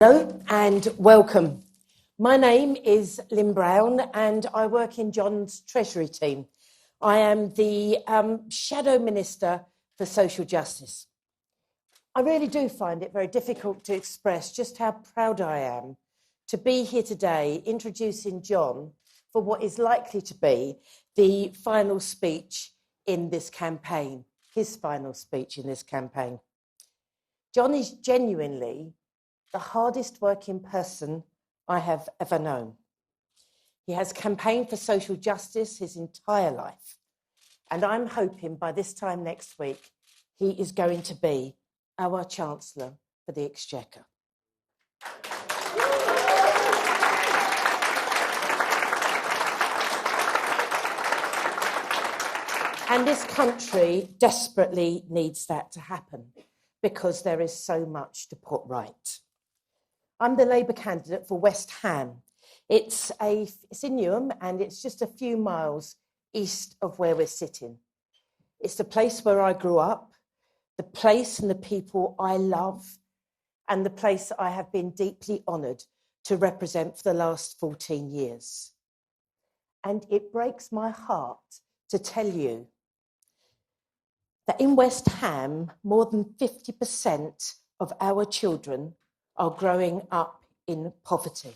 Hello and welcome. My name is Lynn Brown and I work in John's Treasury team. I am the Shadow Minister for Social Justice. I really do find it very difficult to express just how proud I am to be here today introducing John for what is likely to be the final speech in this campaign, his final speech in this campaign. John is genuinely the hardest working person I have ever known. He has campaigned for social justice his entire life, and I'm hoping by this time next week he is going to be our Chancellor for the Exchequer. And this country desperately needs that to happen because there is so much to put right. I'm the Labour candidate for West Ham. It's in Newham and it's just a few miles east of where we're sitting. It's the place where I grew up, the place and the people I love, and the place I have been deeply honoured to represent for the last 14 years. And it breaks my heart to tell you that in West Ham, more than 50% of our children are growing up in poverty.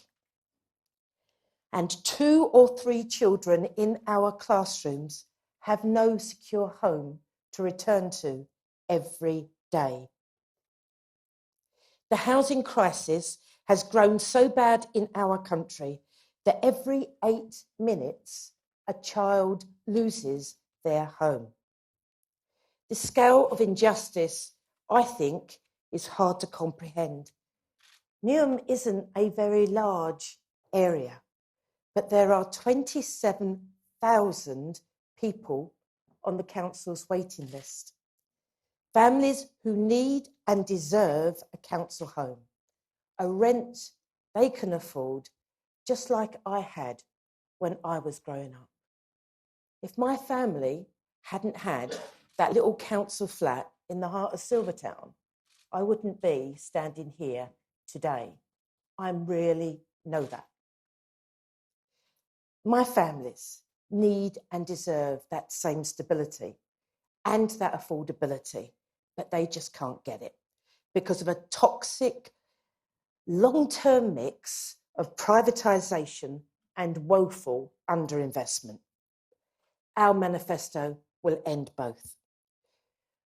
And 2 or 3 children in our classrooms have no secure home to return to every day. The housing crisis has grown so bad in our country that every 8 minutes, a child loses their home. The scale of injustice, I think, is hard to comprehend. Newham isn't a very large area, but there are 27,000 people on the council's waiting list. Families who need and deserve a council home, a rent they can afford, just like I had when I was growing up. If my family hadn't had that little council flat in the heart of Silvertown, I wouldn't be standing here today. I really know that. My families need and deserve that same stability and that affordability, but they just can't get it because of a toxic, long-term mix of privatisation and woeful underinvestment. Our manifesto will end both.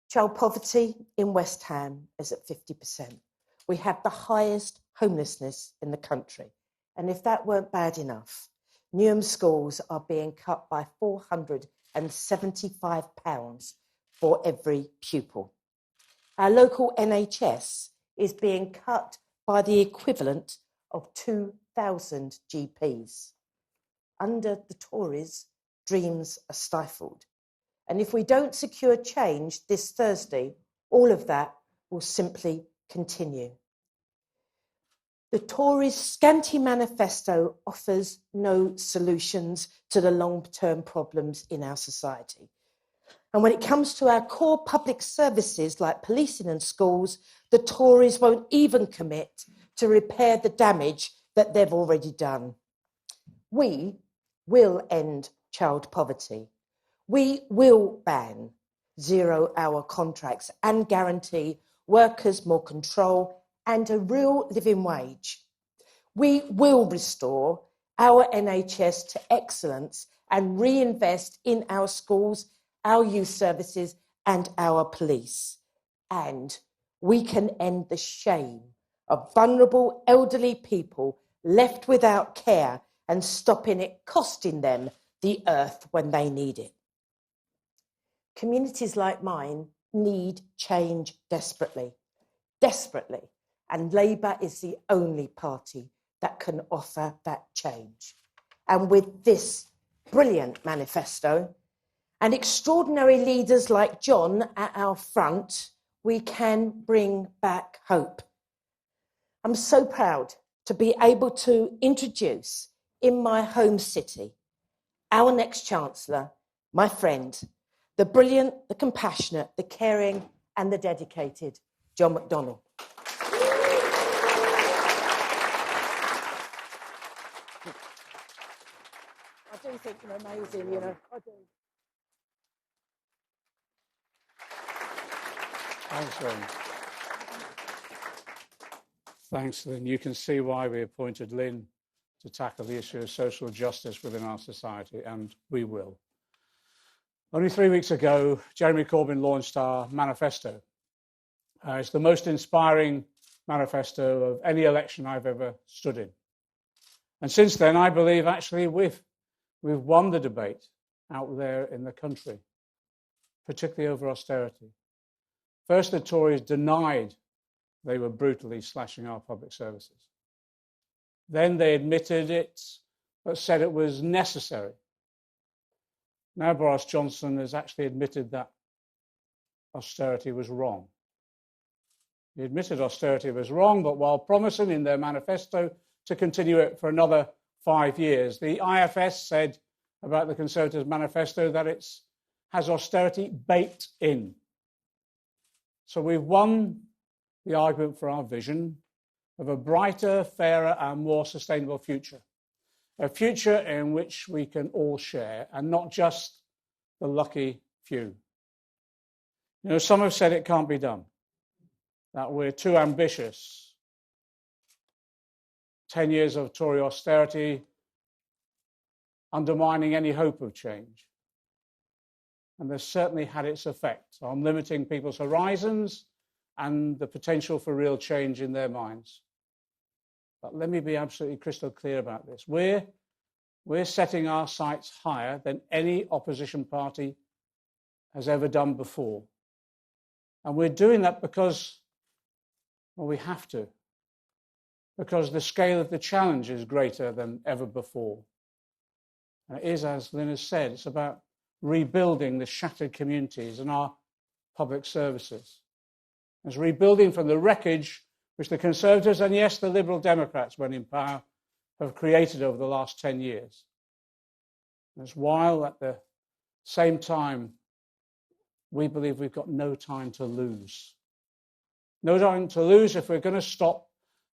Child poverty in West Ham is at 50%. We have the highest homelessness in the country. And if that weren't bad enough, Newham schools are being cut by £475 for every pupil. Our local NHS is being cut by the equivalent of 2,000 GPs. Under the Tories, dreams are stifled. And if we don't secure change this Thursday, all of that will simply continue. The Tories' scanty manifesto offers no solutions to the long-term problems in our society. And when it comes to our core public services like policing and schools, the Tories won't even commit to repair the damage that they've already done. We will end child poverty. We will ban 0-hour contracts and guarantee workers more control and a real living wage. We will restore our NHS to excellence and reinvest in our schools, our youth services and our police. And we can end the shame of vulnerable elderly people left without care and stopping it costing them the earth when they need it. Communities like mine need change desperately, desperately. And Labour is the only party that can offer that change. And with this brilliant manifesto and extraordinary leaders like John at our front, we can bring back hope. I'm so proud to be able to introduce in my home city our next Chancellor, my friend, the brilliant, the compassionate, the caring and the dedicated John McDonnell. think you're amazing, you know. I do. Thanks, Lynn. Thanks, Lynn. You can see why we appointed Lynn to tackle the issue of social justice within our society, and we will. Only 3 weeks ago, Jeremy Corbyn launched our manifesto. It's the most inspiring manifesto of any election I've ever stood in. And since then, I believe actually we've won the debate out there in the country, particularly over austerity. First, the Tories denied they were brutally slashing our public services. Then they admitted it, but said it was necessary. Now Boris Johnson has actually admitted that austerity was wrong. He admitted austerity was wrong, but while promising in their manifesto to continue it for another 5 years, the IFS said about the Conservatives' manifesto that it has austerity baked in. So we've won the argument for our vision of a brighter, fairer, and more sustainable future. A future in which we can all share, and not just the lucky few. You know, some have said it can't be done, that we're too ambitious. 10 years of Tory austerity undermining any hope of change. And this certainly had its effect on limiting people's horizons and the potential for real change in their minds. But let me be absolutely crystal clear about this. We're setting our sights higher than any opposition party has ever done before. And we're doing that because, well, we have to. Because the scale of the challenge is greater than ever before. And it is, as Lynn has said, it's about rebuilding the shattered communities and our public services. It's rebuilding from the wreckage which the Conservatives and, yes, the Liberal Democrats, when in power, have created over the last 10 years. And it's while at the same time we believe we've got no time to lose. No time to lose if we're going to stop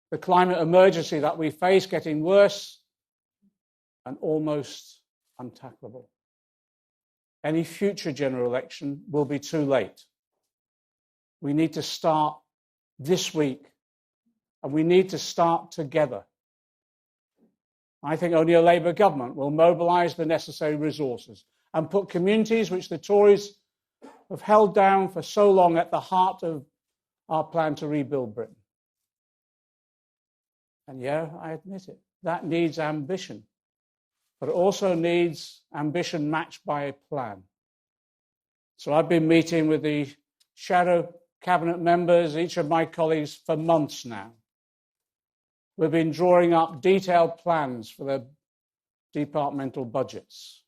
the climate emergency that we face getting worse and almost untacklable. Any future general election will be too late. We need to start this week, and we need to start together. I think only a Labour government will mobilise the necessary resources and put communities which the Tories have held down for so long at the heart of our plan to rebuild Britain. And yeah, I admit it, that needs ambition, but it also needs ambition matched by a plan. So I've been meeting with the shadow cabinet members, each of my colleagues, for months now. We've been drawing up detailed plans for the departmental budgets.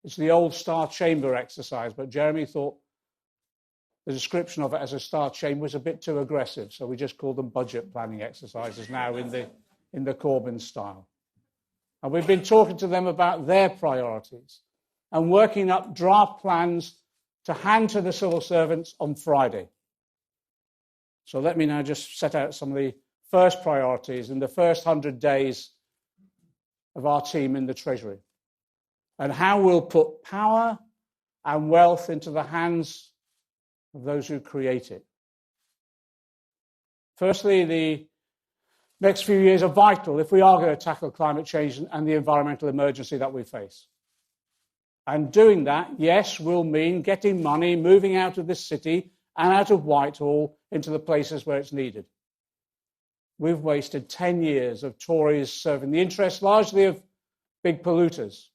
It's the old Star Chamber exercise, but Jeremy thought the description of it as a Star Chamber was a bit too aggressive, so we just call them budget planning exercises now in the Corbyn style. And we've been talking to them about their priorities and working up draft plans to hand to the civil servants on Friday. So let me now just set out some of the first priorities in the first 100 days of our team in the Treasury, and how we'll put power and wealth into the hands of those who create it. Firstly, the next few years are vital if we are going to tackle climate change and the environmental emergency that we face. And doing that, yes, will mean getting money, moving out of this city and out of Whitehall into the places where it's needed. We've wasted 10 years of Tories serving the interests largely of big polluters.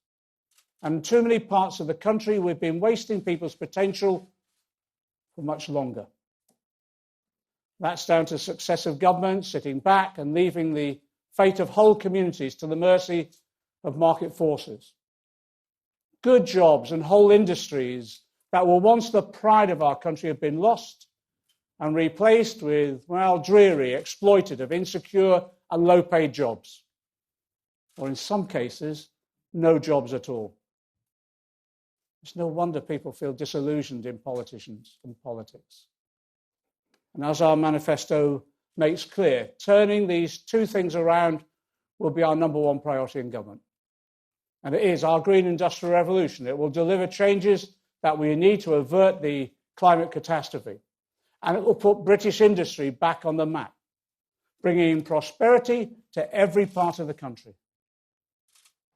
And in too many parts of the country, we've been wasting people's potential for much longer. That's down to successive governments sitting back and leaving the fate of whole communities to the mercy of market forces. Good jobs and whole industries that were once the pride of our country have been lost and replaced with, well, dreary, exploitative, insecure and low-paid jobs. Or in some cases, no jobs at all. It's no wonder people feel disillusioned in politicians and politics. And as our manifesto makes clear, turning these two things around will be our number one priority in government. And it is our green industrial revolution. It will deliver changes that we need to avert the climate catastrophe. And it will put British industry back on the map, bringing prosperity to every part of the country.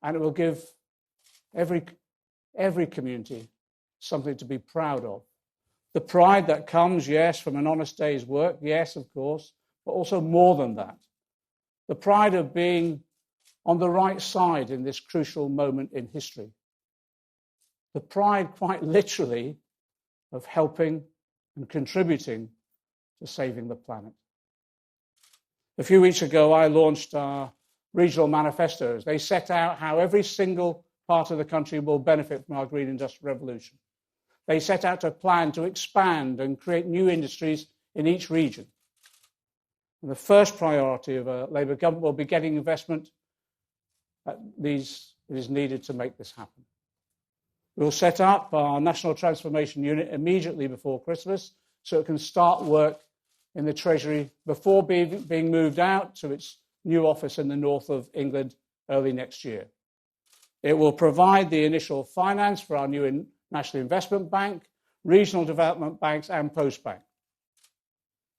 And it will give every community something to be proud of. The pride that comes, yes, from an honest day's work, yes, of course, but also more than that. The pride of being on the right side in this crucial moment in history. The pride, quite literally, of helping and contributing to saving the planet. A few weeks ago, I launched our regional manifestos. They set out how every single part of the country will benefit from our green industrial revolution. They set out a plan to expand and create new industries in each region. And the first priority of a Labour government will be getting investment that is needed to make this happen. We'll set up our National Transformation Unit immediately before Christmas so it can start work in the Treasury before being moved out to its new office in the north of England early next year. It will provide the initial finance for our new National Investment Bank, regional development banks and Postbank.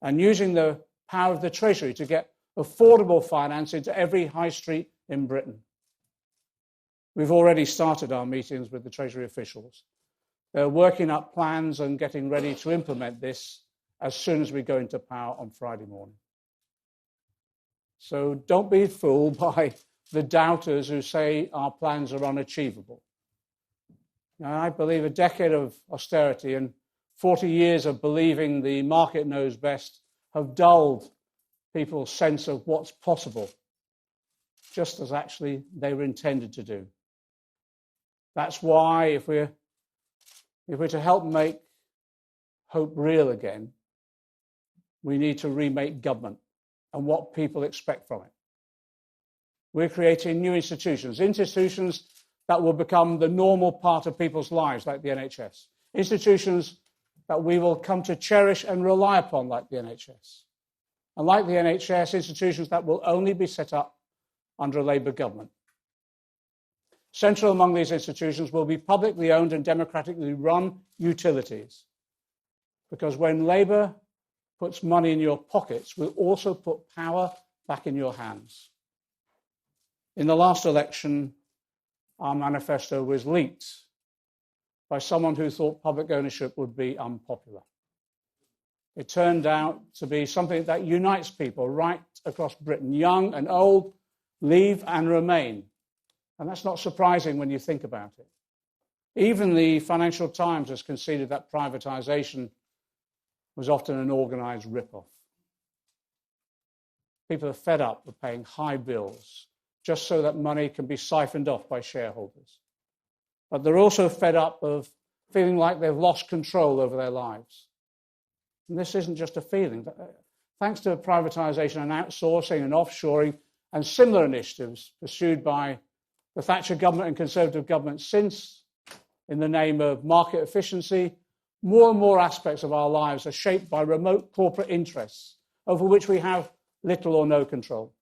And using the power of the Treasury to get affordable finance into every high street in Britain. We've already started our meetings with the Treasury officials. They're working up plans and getting ready to implement this as soon as we go into power on Friday morning. So don't be fooled by the doubters who say our plans are unachievable. Now, I believe a decade of austerity and 40 years of believing the market knows best have dulled people's sense of what's possible, just as actually they were intended to do. That's why if we're to help make hope real again, we need to remake government and what people expect from it. We're creating new institutions that will become the normal part of people's lives, like the NHS. Institutions that we will come to cherish and rely upon, like the NHS. And like the NHS, institutions that will only be set up under a Labour government. Central among these institutions will be publicly owned and democratically run utilities. Because when Labour puts money in your pockets, we'll also put power back in your hands. In the last election, our manifesto was leaked by someone who thought public ownership would be unpopular. It turned out to be something that unites people right across Britain, young and old, leave and remain. And that's not surprising when you think about it. Even the Financial Times has conceded that privatisation was often an organised rip-off. People are fed up with paying high bills just so that money can be siphoned off by shareholders. But they're also fed up of feeling like they've lost control over their lives. And this isn't just a feeling. Thanks to privatisation and outsourcing and offshoring and similar initiatives pursued by the Thatcher government and Conservative government since, in the name of market efficiency, more and more aspects of our lives are shaped by remote corporate interests over which we have little or no control.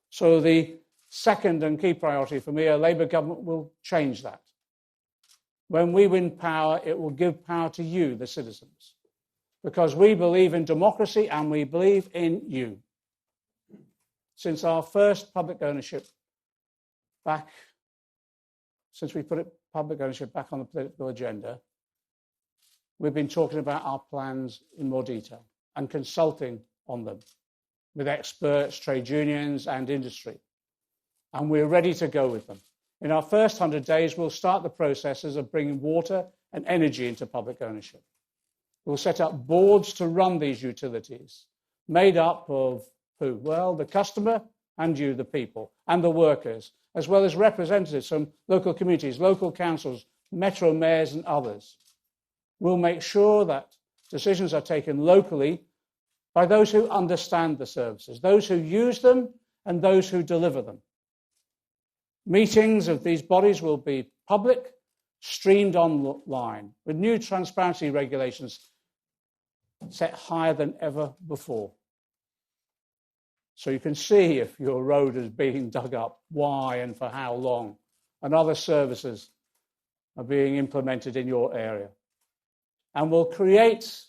So the second and key priority for me, a Labour government will change that. When we win power, it will give power to you, the citizens, because we believe in democracy and we believe in you. Since our first public ownership since we put public ownership back on the political agenda, we've been talking about our plans in more detail and consulting on them with experts, trade unions and industry. And we're ready to go with them. In our first 100 days, we'll start the processes of bringing water and energy into public ownership. We'll set up boards to run these utilities, made up of who? Well, the customer and you, the people, and the workers, as well as representatives from local communities, local councils, metro mayors and others. We'll make sure that decisions are taken locally by those who understand the services, those who use them and those who deliver them. Meetings of these bodies will be public, streamed online, with new transparency regulations set higher than ever before. So you can see if your road is being dug up, why and for how long, and other services are being implemented in your area. And we'll create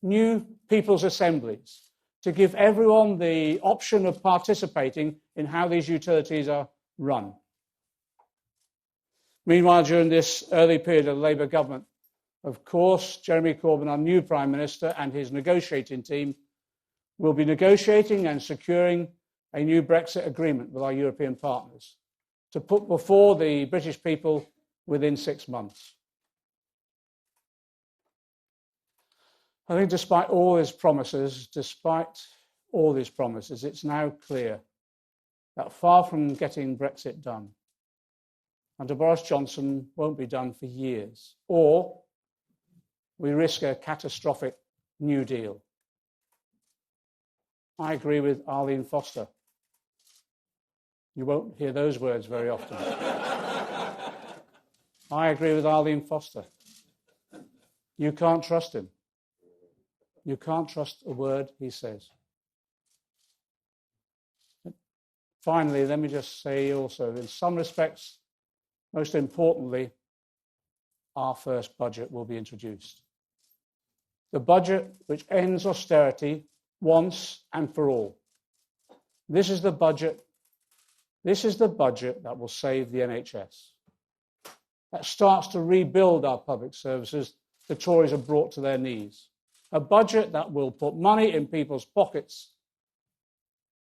new people's assemblies to give everyone the option of participating in how these utilities are run. Meanwhile, during this early period of the Labour government, of course, Jeremy Corbyn, our new Prime Minister, and his negotiating team will be negotiating and securing a new Brexit agreement with our European partners to put before the British people within 6 months. I think despite all these promises, it's now clear that far from getting Brexit done, under Boris Johnson won't be done for years, or we risk a catastrophic New Deal. I agree with Arlene Foster. You won't hear those words very often. I agree with Arlene Foster. You can't trust him. You can't trust a word he says. Finally, let me just say also, in some respects, most importantly, our first budget will be introduced. The budget which ends austerity once and for all. This is the budget that will save the NHS. That starts to rebuild our public services the Tories have brought to their knees. A budget that will put money in people's pockets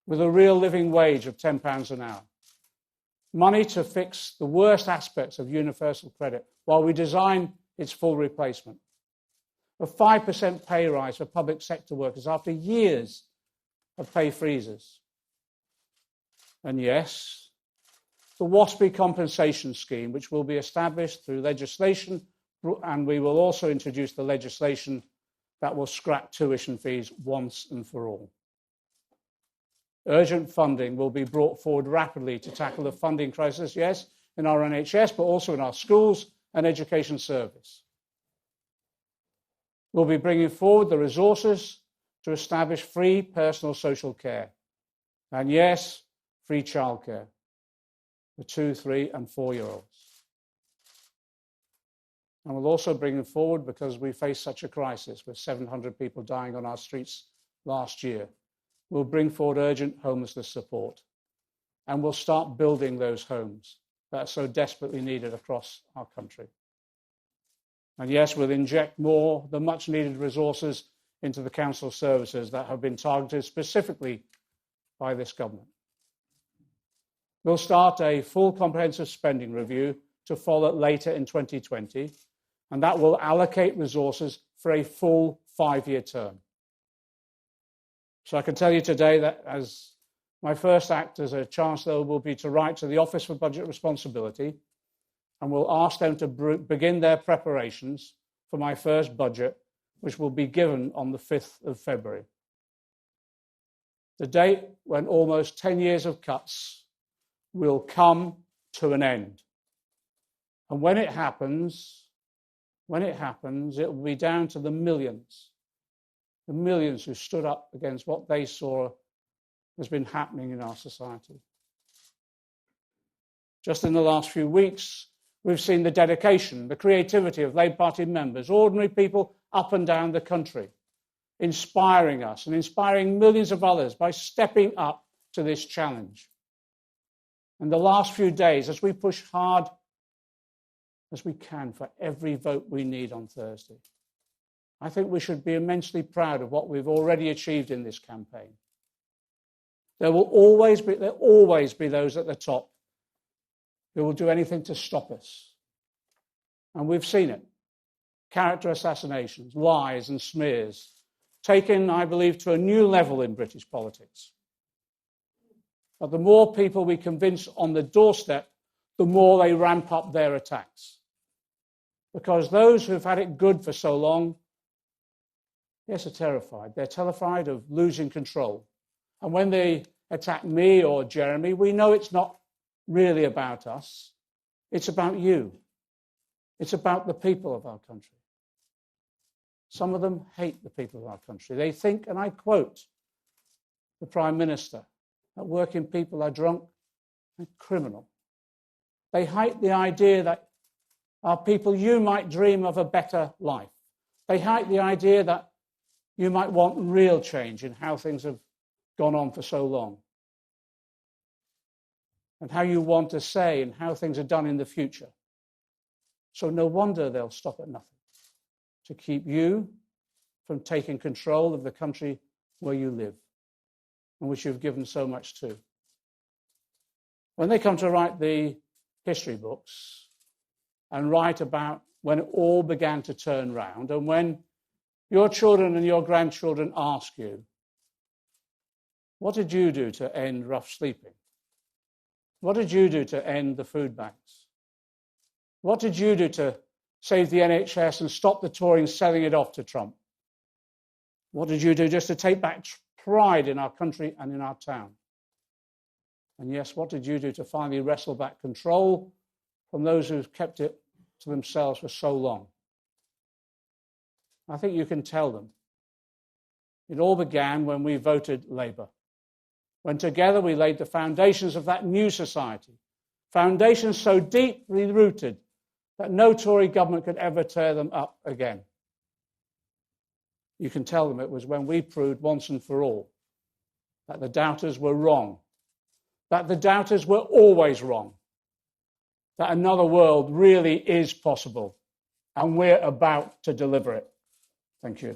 with a real living wage of £10 an hour. Money to fix the worst aspects of universal credit while we design its full replacement. A 5% pay rise for public sector workers after years of pay freezes. And yes, the WASPI compensation scheme, which will be established through legislation, and we will also introduce the legislation that will scrap tuition fees once and for all. Urgent funding will be brought forward rapidly to tackle the funding crisis, yes, in our NHS, but also in our schools and education service. We'll be bringing forward the resources to establish free personal social care. And yes, free childcare for 2-, 3-, and 4-year-olds. And we'll also bring them forward, because we face such a crisis with 700 people dying on our streets last year, we'll bring forward urgent homelessness support. And we'll start building those homes that are so desperately needed across our country. And yes, we'll inject more the much needed resources into the council services that have been targeted specifically by this government. We'll start a full comprehensive spending review to follow later in 2020, and that will allocate resources for a full 5-year term. So I can tell you today that as my first act as a Chancellor will be to write to the Office for Budget Responsibility, and we'll ask them to begin their preparations for my first budget, which will be given on the 5th of February. The date when almost 10 years of cuts will come to an end. And when it happens, it will be down to the millions who stood up against what they saw has been happening in our society. Just in the last few weeks, we've seen the dedication, the creativity of Labour Party members, ordinary people up and down the country, inspiring us and inspiring millions of others by stepping up to this challenge. And the last few days, as we push hard as we can for every vote we need on Thursday, I think we should be immensely proud of what we've already achieved in this campaign. There will always be those at the top who will do anything to stop us. And we've seen it. Character assassinations, lies and smears, taken, I believe, to a new level in British politics. But the more people we convince on the doorstep, the more they ramp up their attacks. Because those who've had it good for so long, yes, are terrified. They're terrified of losing control. And when they attack me or Jeremy, we know it's not really about us. It's about you. It's about the people of our country. Some of them hate the people of our country. They think, and I quote the Prime Minister, that working people are drunk and criminal. They hate the idea that our people, you might dream of a better life. They hate the idea that you might want real change in how things have gone on for so long, and how you want to say and how things are done in the future. So no wonder they'll stop at nothing to keep you from taking control of the country where you live and which you've given so much to. When they come to write the history books and write about when it all began to turn round, and when your children and your grandchildren ask you, what did you do to end rough sleeping? What did you do to end the food banks? What did you do to save the NHS and stop the Tories selling it off to Trump? What did you do just to take back pride in our country and in our town? And yes, what did you do to finally wrestle back control from those who've kept it to themselves for so long? I think you can tell them. It all began when we voted Labour, when together we laid the foundations of that new society, foundations so deeply rooted that no Tory government could ever tear them up again. You can tell them it was when we proved once and for all that the doubters were wrong, that the doubters were always wrong, that another world really is possible, and we're about to deliver it. Thank you.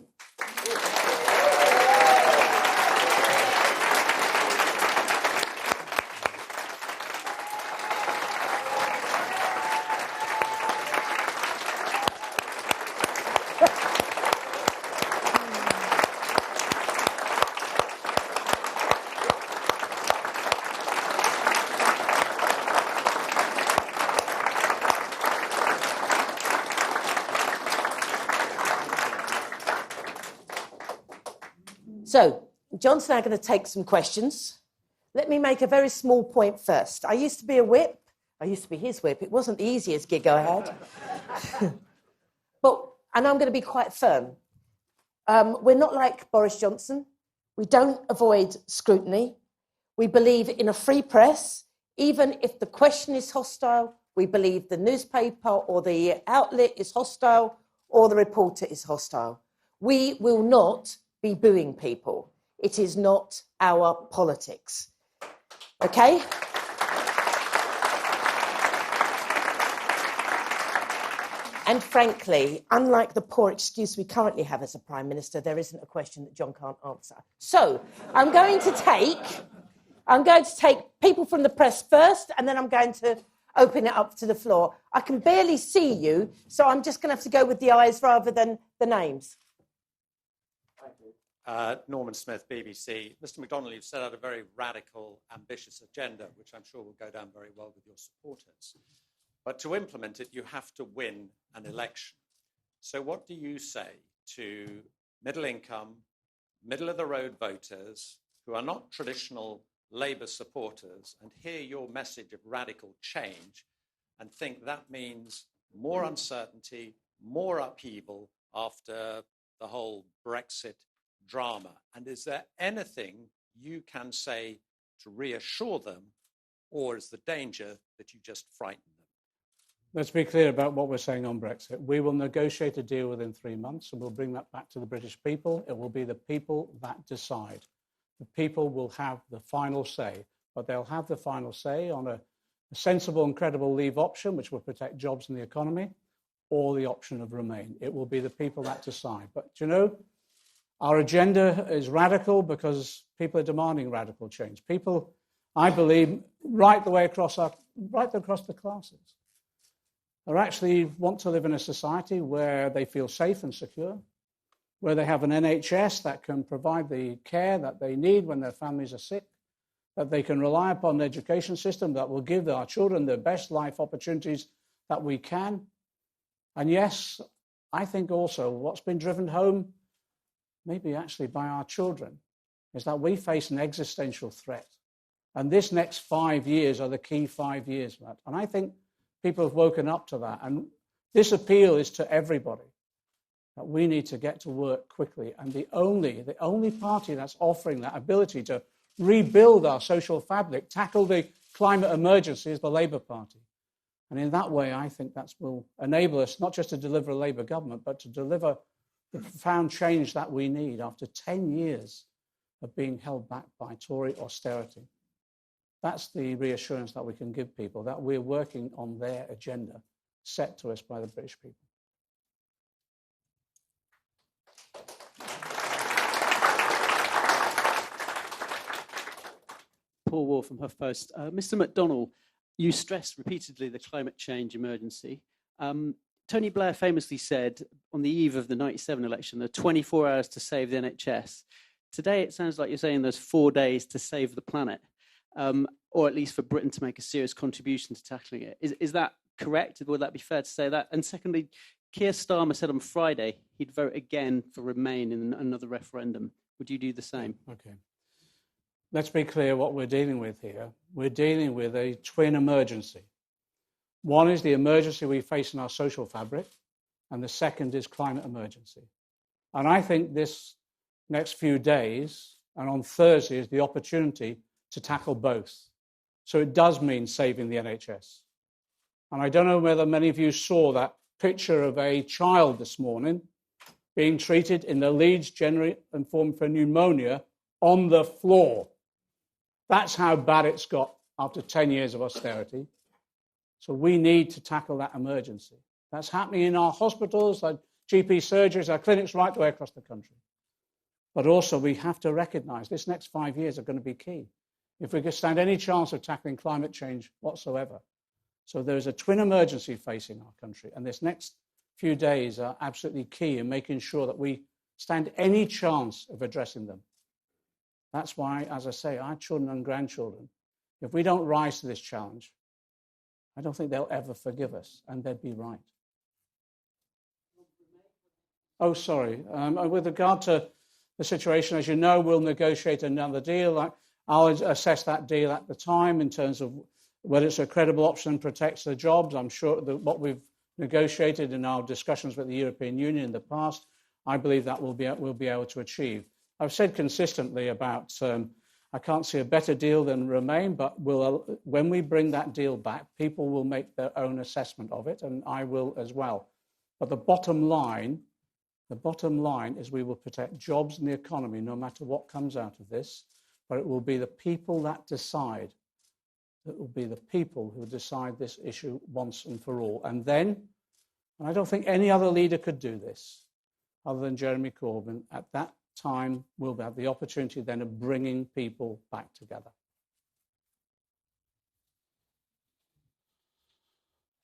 So, John's now going to take some questions. Let me make a very small point first. I used to be a whip. I used to be his whip. It wasn't the easiest gig I had. And I'm going to be quite firm. We're not like Boris Johnson. We don't avoid scrutiny. We believe in a free press. Even if the question is hostile, we believe the newspaper or the outlet is hostile or the reporter is hostile. We will not be booing people. It is not our politics. Okay? And frankly, unlike the poor excuse we currently have as a Prime Minister, there isn't a question that John can't answer. So I'm going to take people from the press first, and then I'm going to open it up to the floor. I can barely see you, so I'm just going to have to go with the eyes rather than the names. Norman Smith, BBC. Mr. McDonnell, you've set out a very radical, ambitious agenda, which I'm sure will go down very well with your supporters. But to implement it, you have to win an election. So what do you say to middle-income, middle-of-the-road voters who are not traditional Labour supporters and hear your message of radical change and think that means more uncertainty, more upheaval after the whole Brexit drama? And is there anything you can say to reassure them, or is the danger that you just frighten them? Let's be clear about what we're saying on Brexit. We will negotiate a deal within 3 months, and we'll bring that back to the British people. It will be the people that decide. The people will have the final say, but they'll have the final say on a sensible and credible leave option, which will protect jobs and the economy, or the option of remain. It will be the people that decide. But, you know, our agenda is radical because people are demanding radical change. People, I believe, right across the classes, are actually want to live in a society where they feel safe and secure, where they have an NHS that can provide the care that they need when their families are sick, that they can rely upon an education system that will give our children the best life opportunities that we can. And yes, I think also what's been driven home, maybe actually by our children, is that we face an existential threat. And this next 5 years are the key 5 years for that. And I think people have woken up to that. And this appeal is to everybody, that we need to get to work quickly. And the only party that's offering that ability to rebuild our social fabric, tackle the climate emergency, is the Labour Party. And in that way, I think that will enable us not just to deliver a Labour government, but to deliver the profound change that we need after 10 years of being held back by Tory austerity. That's the reassurance that we can give people, that we're working on their agenda set to us by the British people. Paul Ward from HuffPost. Mr. McDonnell, you stressed repeatedly the climate change emergency. Tony Blair famously said on the eve of the 97 election, there are 24 hours to save the NHS. Today, it sounds like you're saying there's 4 days to save the planet, or at least for Britain to make a serious contribution to tackling it. Is that correct? Would that be fair to say that? And secondly, Keir Starmer said on Friday he'd vote again for Remain in another referendum. Would you do the same? Okay. Let's be clear what we're dealing with here. We're dealing with a twin emergency. One is the emergency we face in our social fabric, and the second is climate emergency. And I think this next few days, and on Thursday, is the opportunity to tackle both. So it does mean saving the NHS. And I don't know whether many of you saw that picture of a child this morning being treated in the Leeds General Informed for pneumonia on the floor. That's how bad it's got after 10 years of austerity. So we need to tackle that emergency. That's happening in our hospitals, our GP surgeries, our clinics right the way across the country. But also we have to recognise this next 5 years are going to be key if we could stand any chance of tackling climate change whatsoever. So there's a twin emergency facing our country, and this next few days are absolutely key in making sure that we stand any chance of addressing them. That's why, as I say, our children and grandchildren, if we don't rise to this challenge, I don't think they'll ever forgive us, and they'd be right. Oh, sorry. With regard to the situation, as you know, we'll negotiate another deal. I'll assess that deal at the time in terms of whether it's a credible option and protects the jobs. I'm sure that what we've negotiated in our discussions with the European Union in the past, I believe that we'll be able to achieve. I've said consistently about I can't see a better deal than Remain, but when we bring that deal back, people will make their own assessment of it, and I will as well. But the bottom line is we will protect jobs and the economy no matter what comes out of this, but it will be the people that decide. It will be the people who decide this issue once and for all. And then, and I don't think any other leader could do this other than Jeremy Corbyn, at that time we'll have the opportunity then of bringing people back together.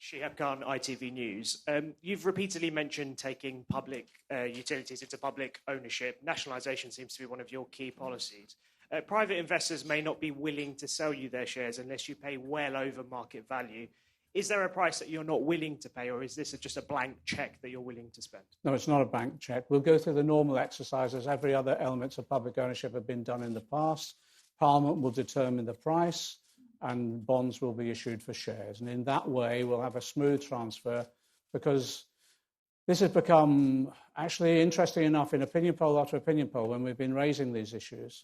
Shihab Khan, ITV News. You've repeatedly mentioned taking public utilities into public ownership. Nationalisation seems to be one of your key policies. Private investors may not be willing to sell you their shares unless you pay well over market value. Is there a price that you're not willing to pay, or is this just a blank cheque that you're willing to spend? No, it's not a blank cheque. We'll go through the normal exercises. Every other elements of public ownership have been done in the past. Parliament will determine the price, and bonds will be issued for shares. And in that way, we'll have a smooth transfer, because this has become actually interesting enough in opinion poll after opinion poll when we've been raising these issues.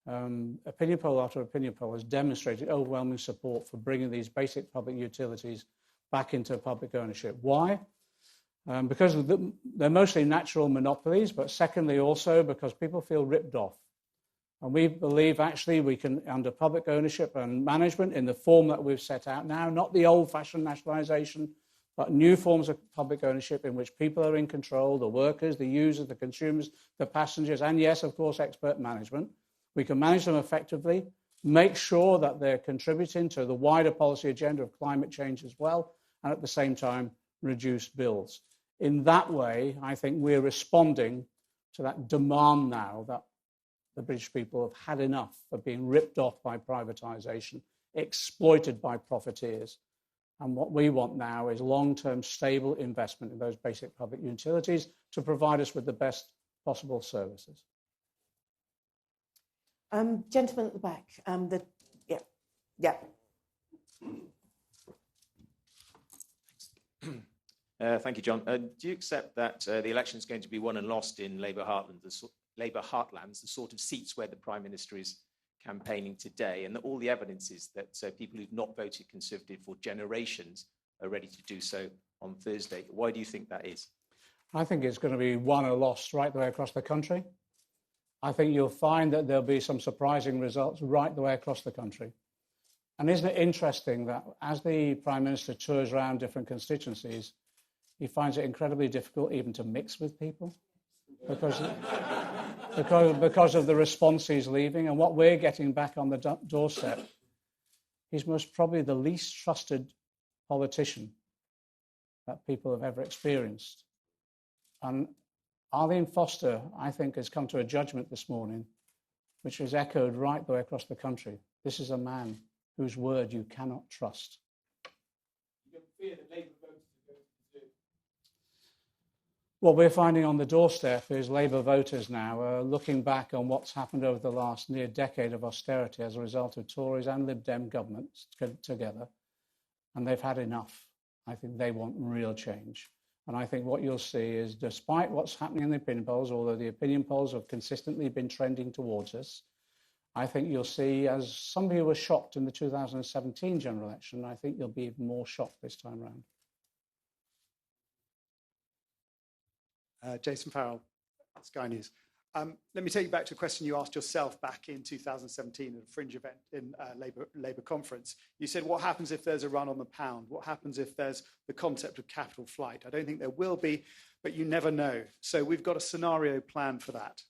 Opinion poll after opinion poll has demonstrated overwhelming support for bringing these basic public utilities back into public ownership. Why? Because they're mostly natural monopolies, but secondly also because people feel ripped off. And we believe actually we can, under public ownership and management in the form that we've set out now, not the old-fashioned nationalisation, but new forms of public ownership in which people are in control, the workers, the users, the consumers, the passengers, and yes, of course, expert management. We can manage them effectively, make sure that they're contributing to the wider policy agenda of climate change as well, and at the same time, reduce bills. In that way, I think we're responding to that demand now that the British people have had enough of being ripped off by privatisation, exploited by profiteers. And what we want now is long-term stable investment in those basic public utilities to provide us with the best possible services. Gentleman at the back. Yeah. Thank you, John. Do you accept that the election is going to be won and lost in Labour heartlands, the sort of seats where the Prime Minister is campaigning today, and that all the evidence is that people who've not voted Conservative for generations are ready to do so on Thursday. Why do you think that is? I think it's going to be won or lost right the way across the country. I think you'll find that there'll be some surprising results right the way across the country. And isn't it interesting that as the Prime Minister tours around different constituencies, he finds it incredibly difficult even to mix with people because of the response he's leaving and what we're getting back on the doorstep. He's most probably the least trusted politician that people have ever experienced. And Arlene Foster, I think, has come to a judgment this morning, which is echoed right the way across the country. This is a man whose word you cannot trust. You don't fear that Labour voters are going to do. What we're finding on the doorstep is Labour voters now are looking back on what's happened over the last near decade of austerity as a result of Tories and Lib Dem governments together, and they've had enough. I think they want real change. And I think what you'll see is, despite what's happening in the opinion polls, although the opinion polls have consistently been trending towards us, I think you'll see, as some of you were shocked in the 2017 general election, I think you'll be even more shocked this time around. Jason Farrell, Sky News. Let me take you back to a question you asked yourself back in 2017 at a fringe event in Labour conference. You said, what happens if there's a run on the pound? What happens if there's the concept of capital flight? I don't think there will be, but you never know. So we've got a scenario plan for that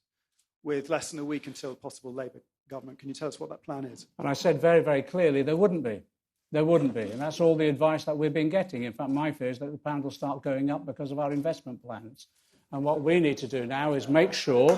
with less than a week until a possible Labour government. Can you tell us what that plan is? And I said very, very clearly there wouldn't be. There wouldn't be. And that's all the advice that we've been getting. In fact, my fear is that the pound will start going up because of our investment plans. And what we need to do now is make sure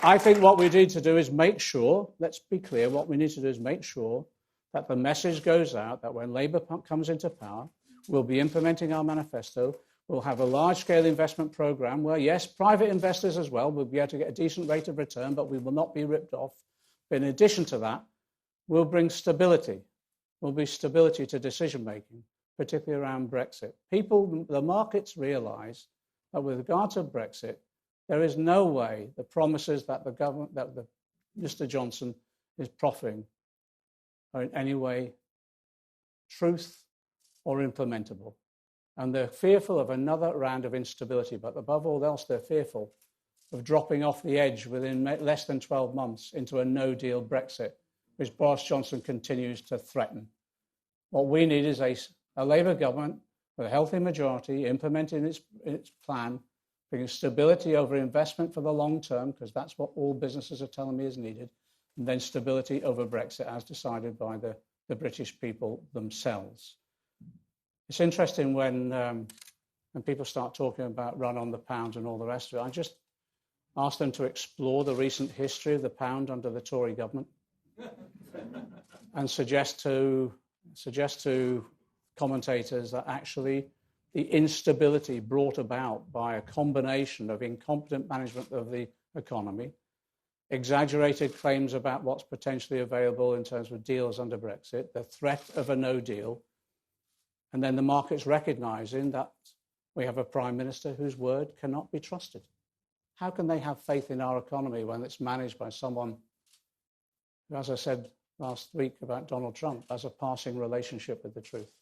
I think what we need to do is make sure, let's be clear, what we need to do is make sure that the message goes out that when Labour comes into power, we'll be implementing our manifesto, we'll have a large-scale investment programme where, yes, private investors as well will be able to get a decent rate of return, but we will not be ripped off. But in addition to that, we'll bring stability. Will be stability to decision-making, particularly around Brexit. People, the markets realise that with regard to Brexit, there is no way the promises that the government, Mr. Johnson is proffering are in any way truth or implementable. And they're fearful of another round of instability, but above all else, they're fearful of dropping off the edge within less than 12 months into a no-deal Brexit, which Boris Johnson continues to threaten. What we need is a Labour government with a healthy majority implementing its plan, bringing stability over investment for the long term, because that's what all businesses are telling me is needed, and then stability over Brexit as decided by the British people themselves. It's interesting when people start talking about run on the pound and all the rest of it. I just ask them to explore the recent history of the pound under the Tory government and suggest to commentators that actually the instability brought about by a combination of incompetent management of the economy, exaggerated claims about what's potentially available in terms of deals under Brexit, the threat of a no deal, and then the markets recognising that we have a Prime Minister whose word cannot be trusted. How can they have faith in our economy when it's managed by someone who, as I said last week about Donald Trump, has a passing relationship with the truth?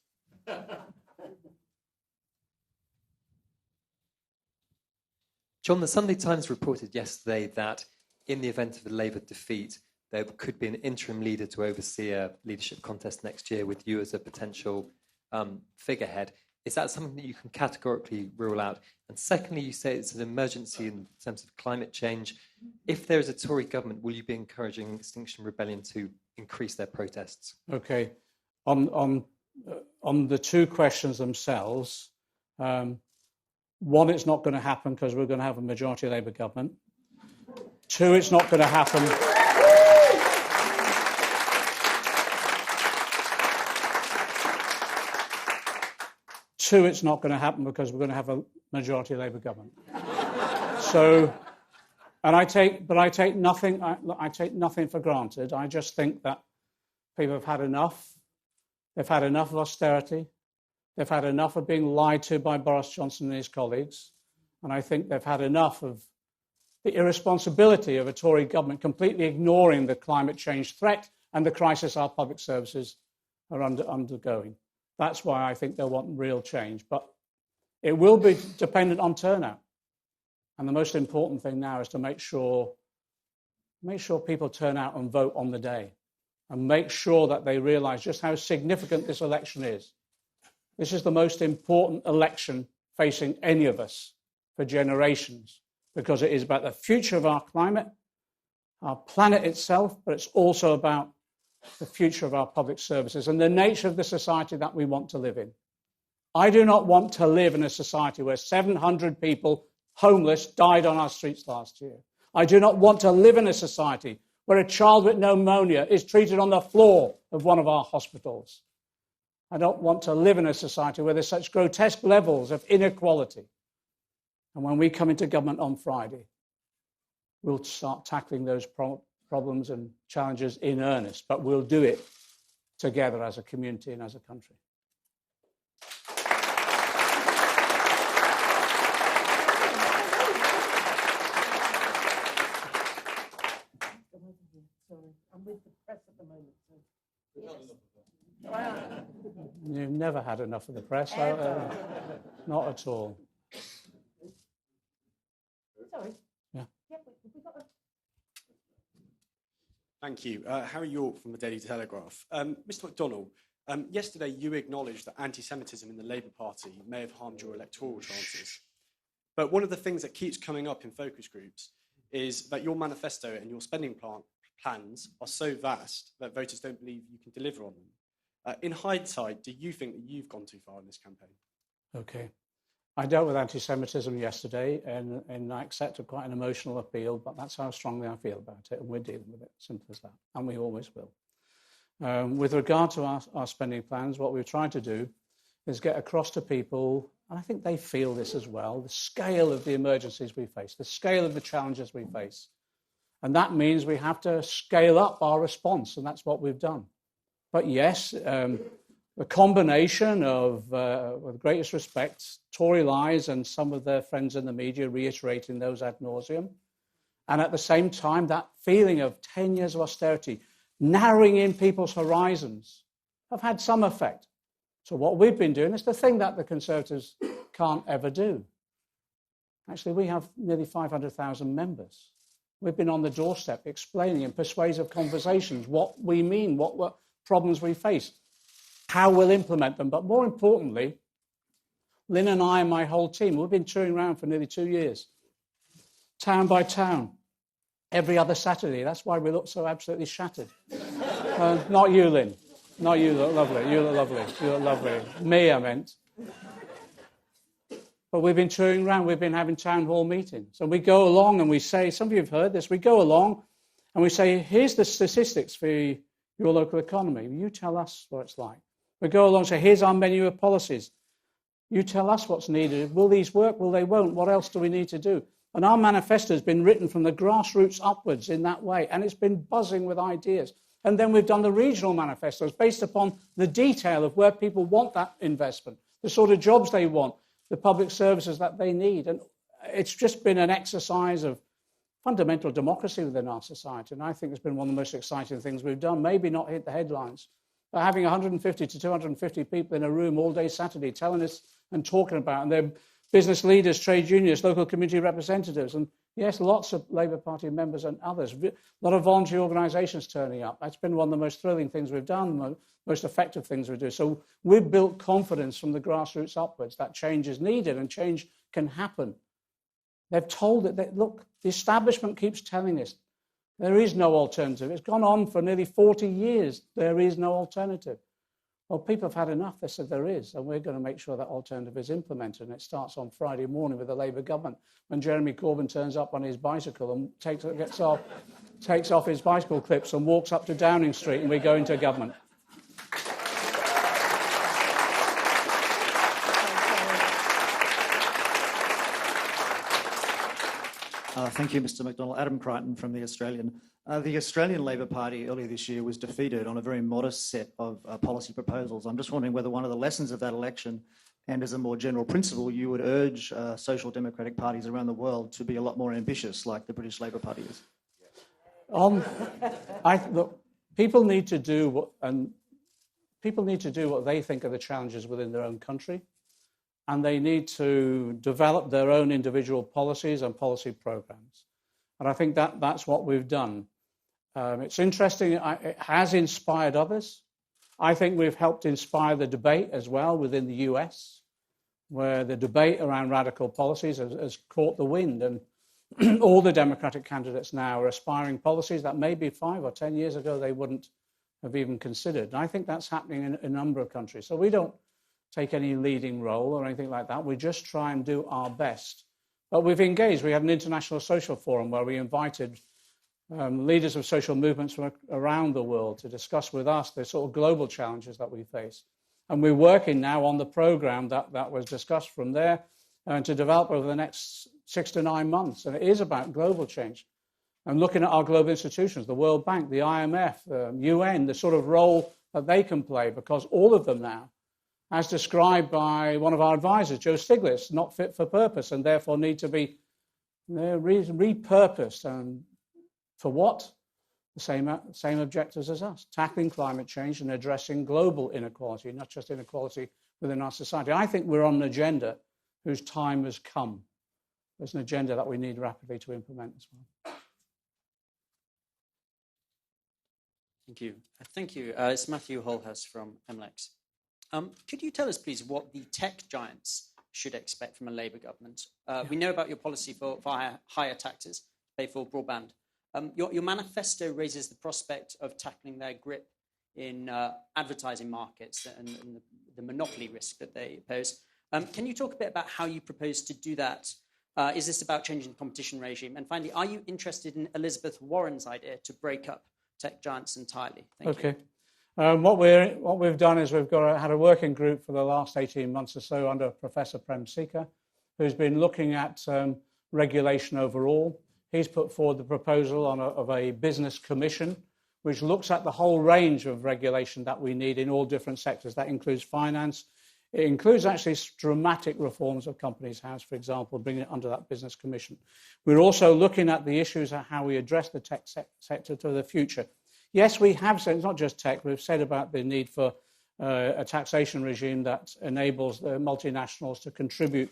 John, the Sunday Times reported yesterday that in the event of a Labour defeat, there could be an interim leader to oversee a leadership contest next year with you as a potential figurehead. Is that something that you can categorically rule out? And secondly, you say it's an emergency in terms of climate change. If there is a Tory government, will you be encouraging Extinction Rebellion to increase their protests? Okay. On the two questions themselves, one, it's not going to happen because we're going to have a majority Labour government. Two, it's not going to happen. Two, it's not going to happen because we're going to have a majority Labour government. So, and I take nothing for granted. I just think that people have had enough. They've had enough of austerity. They've had enough of being lied to by Boris Johnson and his colleagues. And I think they've had enough of the irresponsibility of a Tory government completely ignoring the climate change threat and the crisis our public services are undergoing. That's why I think they'll want real change. But it will be dependent on turnout. And the most important thing now is to make sure people turn out and vote on the day, and make sure that they realise just how significant this election is. This is the most important election facing any of us for generations, because it is about the future of our climate, our planet itself, but it's also about the future of our public services and the nature of the society that we want to live in. I do not want to live in a society where 700 people, homeless, died on our streets last year. I do not want to live in a society where a child with pneumonia is treated on the floor of one of our hospitals. I don't want to live in a society where there's such grotesque levels of inequality. And when we come into government on Friday, we'll start tackling those problems and challenges in earnest, but we'll do it together as a community and as a country. I'm with the press at the moment. You've never had enough of the press. Not at all. Sorry. Yeah. Thank you. Harry York from the Daily Telegraph. Mr. McDonnell, yesterday you acknowledged that anti-Semitism in the Labour Party may have harmed your electoral chances. But one of the things that keeps coming up in focus groups is that your manifesto and your spending plans are so vast that voters don't believe you can deliver on them. In hindsight, do you think that you've gone too far in this campaign? Okay. I dealt with anti-Semitism yesterday, and I accepted quite an emotional appeal, but that's how strongly I feel about it, and we're dealing with it, simple as that, and we always will. With regard to our spending plans, what we've tried to do is get across to people, and I think they feel this as well, the scale of the emergencies we face, the scale of the challenges we face. And that means we have to scale up our response, and that's what we've done. But yes, the combination of, with the greatest respect, Tory lies and some of their friends in the media reiterating those ad nauseum, and at the same time, that feeling of 10 years of austerity, narrowing in people's horizons, have had some effect. So what we've been doing is the thing that the Conservatives can't ever do. Actually, we have nearly 500,000 members. We've been on the doorstep explaining in persuasive conversations what we mean, what problems we face, how we'll implement them. But more importantly, Lynn and I and my whole team, we've been touring around for nearly 2 years, town by town, every other Saturday. That's why we look so absolutely shattered. Not you, Lynn. Not you, look lovely. You look lovely. You look lovely. Me, I meant. But we've been touring around, we've been having town hall meetings. And we go along and we say, some of you have heard this, we go along and we say, here's the statistics for your local economy. You tell us what it's like. We go along and say, here's our menu of policies. You tell us what's needed. Will these work? Will they won't? What else do we need to do? And our manifesto has been written from the grassroots upwards in that way. And it's been buzzing with ideas. And then we've done the regional manifestos based upon the detail of where people want that investment, the sort of jobs they want, the public services that they need. And it's just been an exercise of fundamental democracy within our society. And I think it's been one of the most exciting things we've done. Maybe not hit the headlines, but having 150 to 250 people in a room all day Saturday telling us and talking about, and they're business leaders, trade unions, local community representatives, and yes, lots of Labour Party members and others, a lot of voluntary organisations turning up. That's been one of the most thrilling things we've done, most effective things we do. So we've built confidence from the grassroots upwards that change is needed and change can happen. They've told it that, look, the establishment keeps telling us there is no alternative. It's gone on for nearly 40 years. There is no alternative. Well, people have had enough. They said there is, and we're going to make sure that alternative is implemented. And it starts on Friday morning with the Labour government when Jeremy Corbyn turns up on his bicycle and takes off his bicycle clips and walks up to Downing Street, and we go into government. Thank you, Mr. McDonnell. Adam Crichton from The Australian. The Australian Labor Party earlier this year was defeated on a very modest set of policy proposals. I'm just wondering whether one of the lessons of that election, and as a more general principle, you would urge social democratic parties around the world to be a lot more ambitious, like the British Labor Party is. Look, people need to do what they think are the challenges within their own country, and they need to develop their own individual policies and policy programs. And I think that's what we've done. It's interesting, it has inspired others. I think we've helped inspire the debate as well within the US, where the debate around radical policies has caught the wind, and all the Democratic candidates now are aspiring policies that maybe 5 or 10 years ago they wouldn't have even considered. And I think that's happening in a number of countries. So we don't take any leading role or anything like that. We just try and do our best. But we've engaged. We had an international social forum where we invited leaders of social movements from around the world to discuss with us the sort of global challenges that we face. And we're working now on the program that was discussed from there and to develop over the next 6 to 9 months. And it is about global change. And looking at our global institutions, the World Bank, the IMF, the UN, the sort of role that they can play, because all of them now, as described by one of our advisors, Joe Stiglitz, not fit for purpose and therefore need to be repurposed. And for what? The same objectives as us, tackling climate change and addressing global inequality, not just inequality within our society. I think we're on an agenda whose time has come. There's an agenda that we need rapidly to implement as well. Thank you. Thank you. It's Matthew Holhurst from MLEX. Could you tell us, please, what the tech giants should expect from a Labour government? We know about your policy for higher taxes, pay for broadband. Your manifesto raises the prospect of tackling their grip in advertising markets and the monopoly risk that they pose. Can you talk a bit about how you propose to do that? Is this about changing the competition regime? And finally, are you interested in Elizabeth Warren's idea to break up tech giants entirely? Thank you. What we've done is we've had a working group for the last 18 months or so under Professor Prem Sikka, who's been looking at regulation overall. He's put forward the proposal of a business commission, which looks at the whole range of regulation that we need in all different sectors. That includes finance. It includes actually dramatic reforms of Companies House, for example, bringing it under that business commission. We're also looking at the issues of how we address the tech sector to the future. Yes, we have said, it's not just tech, we've said about the need for a taxation regime that enables the multinationals to contribute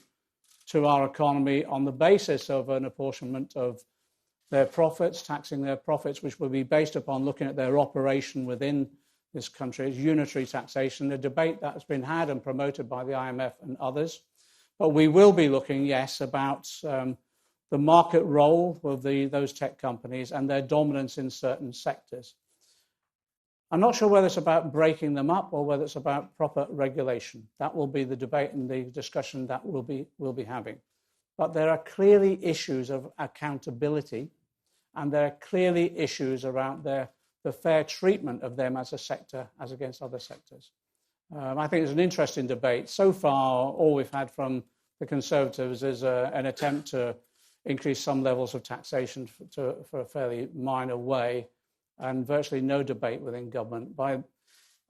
to our economy on the basis of an apportionment of their profits, taxing their profits, which will be based upon looking at their operation within this country. It's unitary taxation, a debate that has been had and promoted by the IMF and others. But we will be looking, yes, about the market role of those tech companies and their dominance in certain sectors. I'm not sure whether it's about breaking them up or whether it's about proper regulation. That will be the debate and the discussion that we'll be having. But there are clearly issues of accountability, and there are clearly issues around the fair treatment of them as a sector as against other sectors. I think it's an interesting debate. So far, all we've had from the Conservatives is an attempt to increase some levels of taxation for a fairly minor way, and virtually no debate within government. By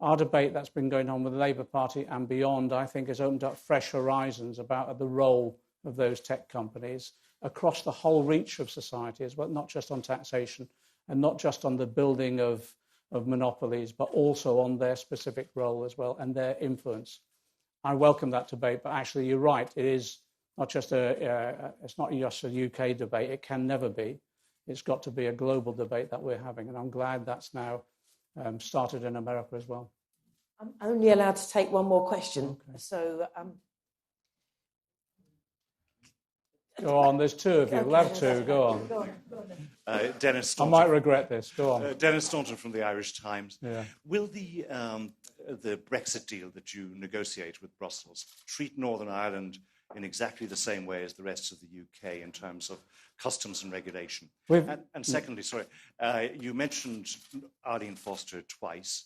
our debate that's been going on with the Labour Party and beyond, I think has opened up fresh horizons about the role of those tech companies across the whole reach of society as well, not just on taxation and not just on the building of monopolies, but also on their specific role as well and their influence. I welcome that debate, but actually you're right, it is not just it's not just a UK debate, it can never be. It's got to be a global debate that we're having, and I'm glad that's now started in America as well. I'm only allowed to take one more question. Okay. So, go on, there's two of you. We'll have two. Go on. Go on. Dennis I Staunton. might regret this. Go on. Dennis Staunton from the Irish Times. Yeah. Will the Brexit deal that you negotiate with Brussels treat Northern Ireland in exactly the same way as the rest of the UK in terms of customs and regulation? And secondly, you mentioned Arlene Foster twice,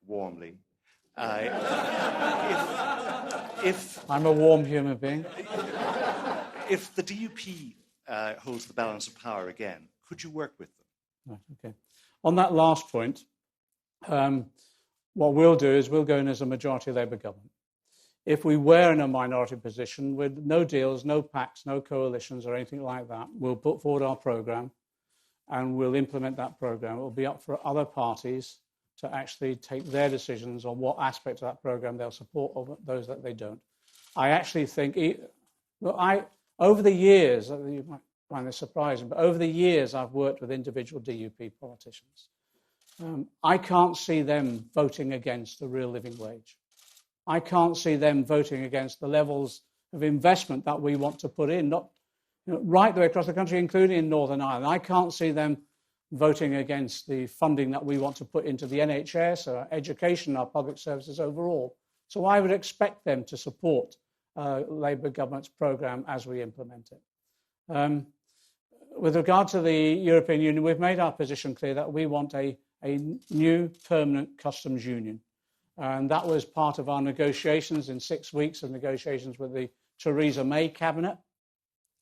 warmly. If I'm a warm human being. If the DUP holds the balance of power again, could you work with them? Right, okay. On that last point, what we'll do is we'll go in as a majority Labour government. If we were in a minority position with no deals, no pacts, no coalitions or anything like that, we'll put forward our programme and we'll implement that programme. It will be up for other parties to actually take their decisions on what aspect of that programme they'll support or those that they don't. I actually think, over the years, you might find this surprising, but over the years I've worked with individual DUP politicians. I can't see them voting against the real living wage. I can't see them voting against the levels of investment that we want to put in, right the way across the country, including in Northern Ireland. I can't see them voting against the funding that we want to put into the NHS, our education, our public services overall. So I would expect them to support Labour government's programme as we implement it. With regard to the European Union, we've made our position clear that we want a new permanent customs union. And that was part of our negotiations in 6 weeks of negotiations with the Theresa May cabinet.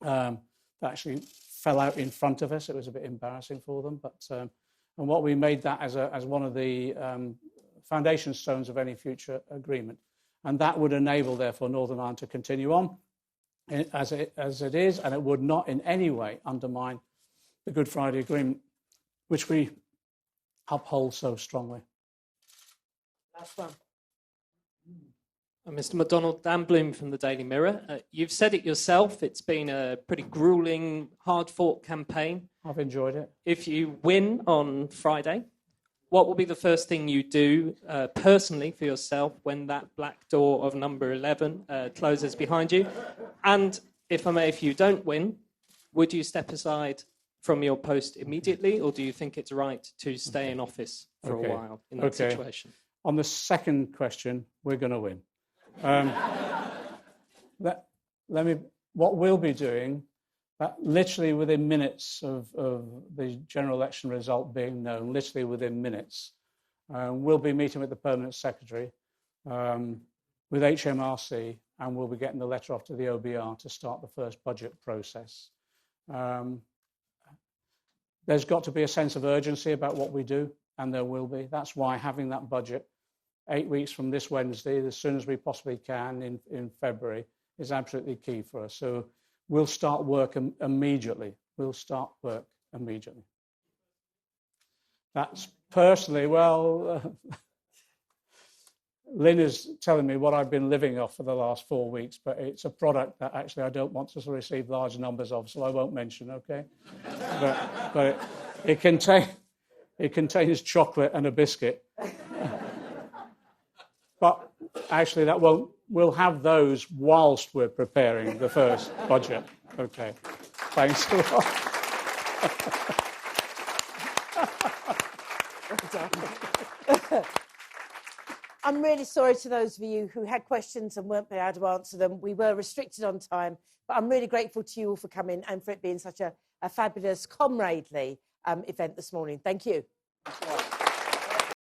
That actually fell out in front of us. It was a bit embarrassing for them. And what we made that as one of the foundation stones of any future agreement. And that would enable, therefore, Northern Ireland to continue on as it is, and it would not in any way undermine the Good Friday Agreement, which we uphold so strongly. Last one. Mr. McDonnell, Dan Bloom from the Daily Mirror. You've said it yourself, it's been a pretty gruelling, hard-fought campaign. I've enjoyed it. If you win on Friday, what will be the first thing you do personally for yourself when that black door of number 11 closes behind you? And if I may, if you don't win, would you step aside from your post immediately, or do you think it's right to stay in office for a while in that situation? On the second question, we're going to win. What we'll be doing, literally within minutes of the general election result being known, literally within minutes, we'll be meeting with the Permanent Secretary, with HMRC, and we'll be getting the letter off to the OBR to start the first budget process. There's got to be a sense of urgency about what we do, and there will be. That's why having that budget 8 weeks from this Wednesday, as soon as we possibly can in February, is absolutely key for us. So we'll start work immediately. That's personally, Lynn is telling me what I've been living off for the last 4 weeks, but it's a product that actually I don't want to receive large numbers of, so I won't mention, okay? but it contains chocolate and a biscuit. But actually we'll have those whilst we're preparing the first budget. Okay, thanks a lot. I'm really sorry to those of you who had questions and weren't able to answer them. We were restricted on time, but I'm really grateful to you all for coming and for it being such a fabulous, comradely event this morning. Thank you.